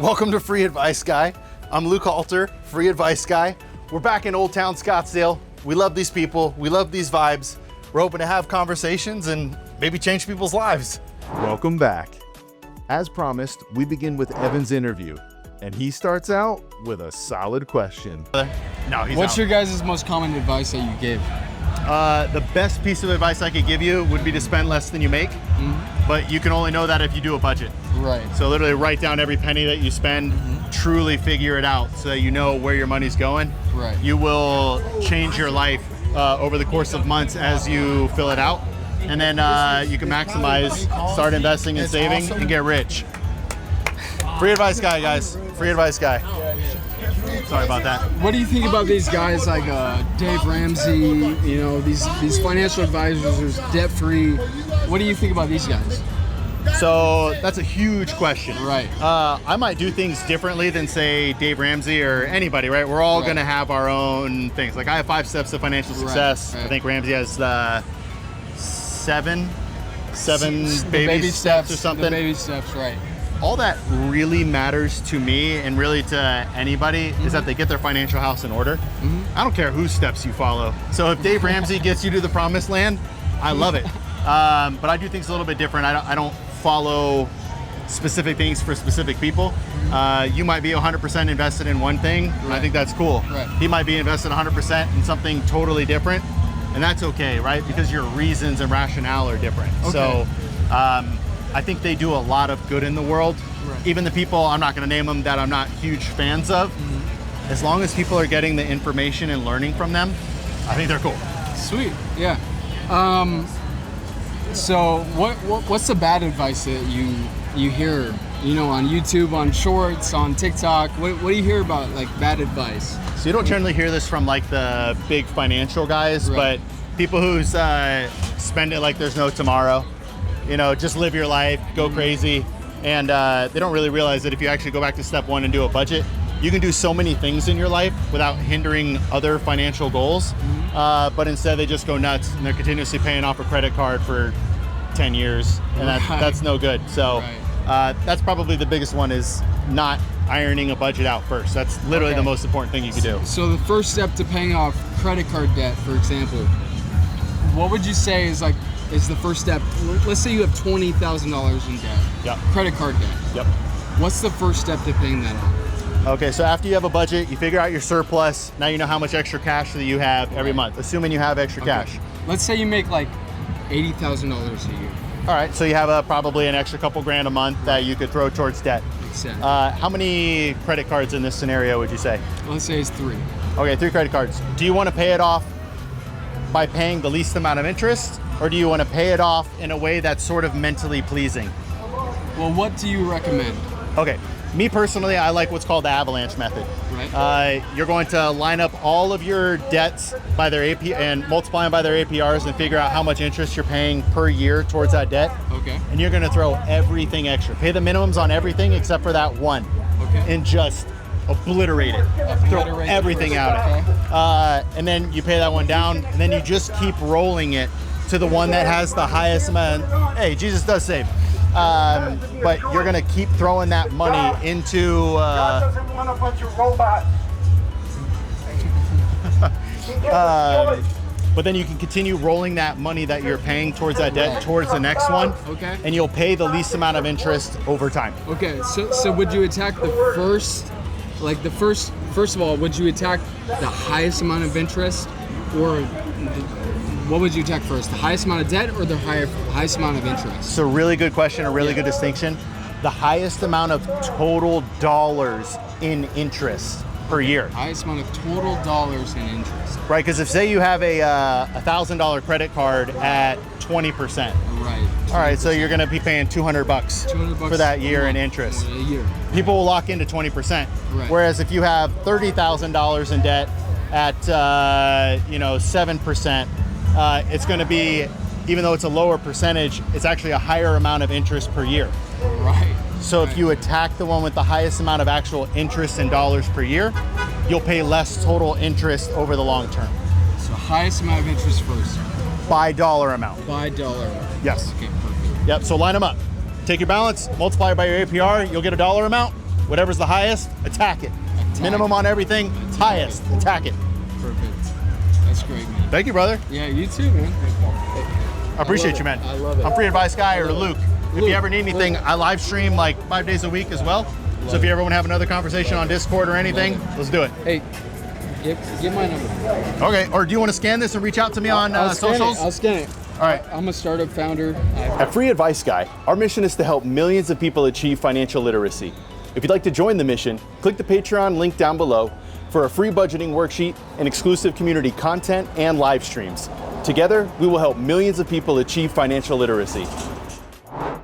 Welcome to Free Advice Guy. I'm Luke Halter, Free Advice Guy. We're back in Old Town Scottsdale. We love these people. We love these vibes. We're hoping to have conversations and maybe change people's lives. Welcome back. As promised, we begin with Evan's interview, and he starts out with a solid question. No, he's What's out. your guys' most common advice that you give? The best piece of advice I could give you would be to spend less than you make, but you can only know that if you do a budget. Right. So literally write down every penny that you spend, truly figure it out so that you know where your money's going. Right. You will change your life over the course of months as you fill it out. And then you can maximize, start investing and saving, and get rich. Free Advice Guy, guys. Free Advice Guy. Sorry about that. What do you think about these guys like Dave Ramsey, you know, these financial advisors who's debt-free? What do you think about these guys? So that's a huge question. Right. I might do things differently than, say, Dave Ramsey or anybody, right? We're all Right. going to have our own things. Like I have 5 steps to financial success. right. I think Ramsey has seven The baby steps or The something. baby steps, right. All that really matters to me and really to anybody is that they get their financial house in order. I don't care whose steps you follow. So if Dave Ramsey gets you to the promised land, I love it. But I do things a little bit different. I don't follow specific things for specific people. You might be 100% invested in one thing, and I think that's cool. Right. He might be invested 100% in something totally different, and that's okay, right? Because your reasons and rationale are different. Okay. So I think they do a lot of good in the world. Right. Even the people, I'm not going to name them, that I'm not huge fans of, as long as people are getting the information and learning from them, I think they're cool. Sweet. Yeah. So what's the bad advice that you hear, you know, on YouTube, on Shorts, on TikTok? What do you hear about, like, bad advice? So you don't generally hear this from like the big financial guys, Right. but people who spend it like there's no tomorrow, you know, just live your life, go crazy. And they don't really realize that if you actually go back to step 1 and do a budget, you can do so many things in your life without hindering other financial goals. But instead they just go nuts and they're continuously paying off a credit card for 10 years. And Right. that's no good. So that's probably the biggest one, is not ironing a budget out first. That's literally the most important thing you can do. So the first step to paying off credit card debt, for example, what would you say is the first step? Let's say you have $20,000 in debt. Yep. Credit card debt. Yep. What's the first step to paying that off? Okay, so after you have a budget, you figure out your surplus. Now you know how much extra cash that you have every month, assuming you have extra cash. Let's say you make like $80,000 a year. All right, so you have probably an extra couple grand a month that you could throw towards debt. Exactly. How many credit cards in this scenario would you say? Let's say it's 3. Okay, 3 credit cards. Do you want to pay it off by paying the least amount of interest, or do you want to pay it off in a way that's sort of mentally pleasing? Well, what do you recommend? Okay, me personally, I like what's called the avalanche method. Right. You're going to line up all of your debts by their AP and multiply them by their APRs and figure out how much interest you're paying per year towards that debt. Okay. And you're going to throw everything extra. Pay the minimums on everything except for that one. Okay. And just obliterate it. Throw Obliterate everything it. out. And then you pay that one down, and then you just keep rolling it to the one that has the highest amount. Hey, Jesus does save. But you're going to keep throwing that money into but then you can continue rolling that money that you're paying towards that debt towards the next one. Okay. And you'll pay the least amount of interest over time. Okay, so would you attack the first, first of all, would you attack the highest amount of interest, or what would you attack first, the highest amount of debt or the highest amount of interest? It's a really good question, a really good distinction. The highest amount of total dollars in interest per year. Highest amount of total dollars in interest. Right, because if say you have a $1,000 credit card at 20%. Right. All right, so you're going to be paying $200 for that year in interest. A year. People will lock into 20%. Right. Whereas if you have $30,000 in debt at 7%, it's going to be, even though it's a lower percentage, it's actually a higher amount of interest per year. Right. So if you attack the one with the highest amount of actual interest in dollars per year, you'll pay less total interest over the long term. So highest amount of interest first. By dollar amount. By dollar amount. Yes. Okay, perfect. Yep, so line them up. Take your balance, multiply it by your APR, you'll get a dollar amount. Whatever's the highest, attack it. Minimum on everything, highest, attack it. Perfect. That's great, man. Thank you, brother. Yeah, you too, man. I appreciate you, man. I love it. I'm Free Advice Guy or Luke. If Luke, you ever need anything, I live stream like 5 days a week as well. So if you ever want to have another conversation on Discord or anything, let's do it. Hey, give my number. Okay, or do you want to scan this and reach out to me on I'll scan socials? it. I'll scan it. All right. I'm a startup founder. At Free Advice Guy, our mission is to help millions of people achieve financial literacy. If you'd like to join the mission, click the Patreon link down below for a free budgeting worksheet and exclusive community content and live streams. Together, we will help millions of people achieve financial literacy.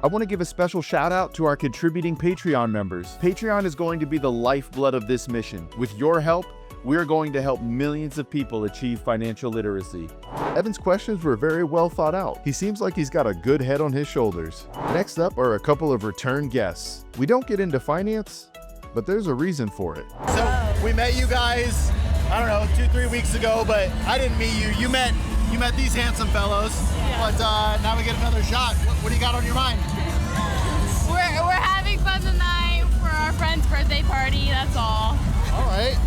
I want to give a special shout out to our contributing Patreon members. Patreon is going to be the lifeblood of this mission. With your help, we are going to help millions of people achieve financial literacy. Evan's questions were very well thought out. He seems like he's got a good head on his shoulders. Next up are a couple of return guests. We don't get into finance, but there's a reason for it. So we met you guys, I don't know, 2-3 weeks ago, but I didn't meet you. You met these handsome fellows. Yeah. But now we get another shot. What do you got on your mind? We're having fun tonight for our friend's birthday party, that's all. All right.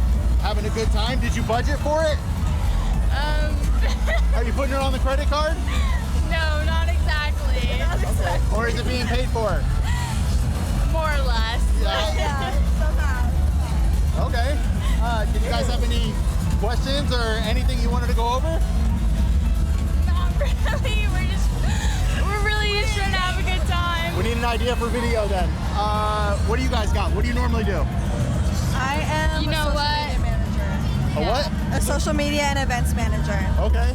Having a good time. Did you budget for it? Are you putting it on the credit card? No, not exactly. Or is it being paid for? More or less. Yeah. Okay. Did you guys have any questions or anything you wanted to go over? Not really, we're really just trying to have a good time. We need an idea for video then. What do you guys got? What do you normally do? I am You know a social what? media manager. A what? A social media and events manager. Okay.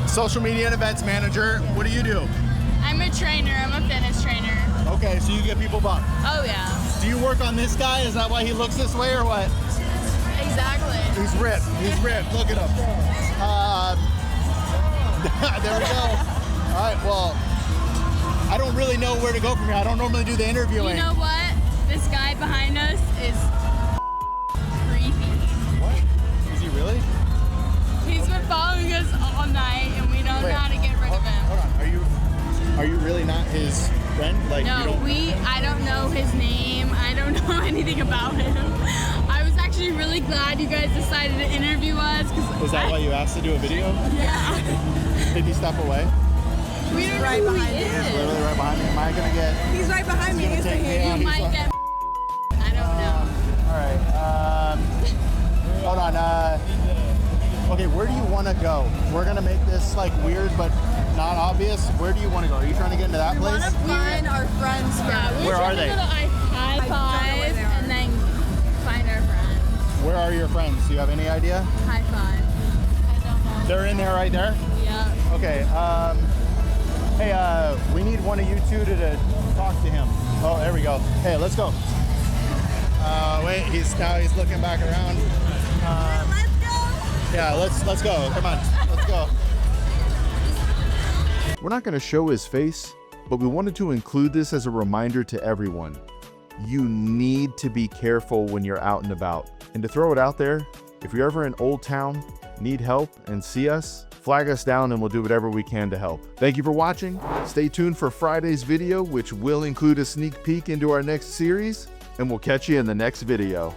Social media and events manager. What do you do? I'm a trainer, I'm a fitness trainer. Okay, so you get people bumped. Oh yeah, Do you work on this guy? Is that why he looks this way or what? exactly. He's ripped. He's ripped. Look at him. There we go. All right, well, I don't really know where to go from here. I don't normally do the interviewing. You know what? This guy behind us is creepy. What? Is he really? He's been following us all night and we don't know how to get rid of him. Hold on. Are you really not his friend? Like you No, don't I don't know his name. I don't know anything about him. I was actually really glad you guys decided to interview us. Is that why you asked to do a video? Yeah. Did he step away? We don't right know who behind he you. is. Literally right behind me. Am I gonna get? He's right behind me. He's take me right out. You might get. I don't know. All right. Hold on. Okay, where do you want to go? We're gonna make this like weird but not obvious. Where do you want to go? Are you trying to get into that We want place? to find our friends Yeah, first. we Where were are trying they? to go to high I don't know where five they are. and then find our friends. Where are your friends? Do you have any idea? High five. I don't know. They're in there right there. Yeah. Okay. Hey, we need one of you two to talk to him. Oh, there we go. Hey, let's go. Wait, he's looking back around. Let's go. Yeah, let's go. Come on, let's go. We're not going to show his face, but we wanted to include this as a reminder to everyone. You need to be careful when you're out and about. And to throw it out there, if you're ever in Old Town, need help, and see us, flag us down and we'll do whatever we can to help. Thank you for watching. Stay tuned for Friday's video, which will include a sneak peek into our next series, and we'll catch you in the next video.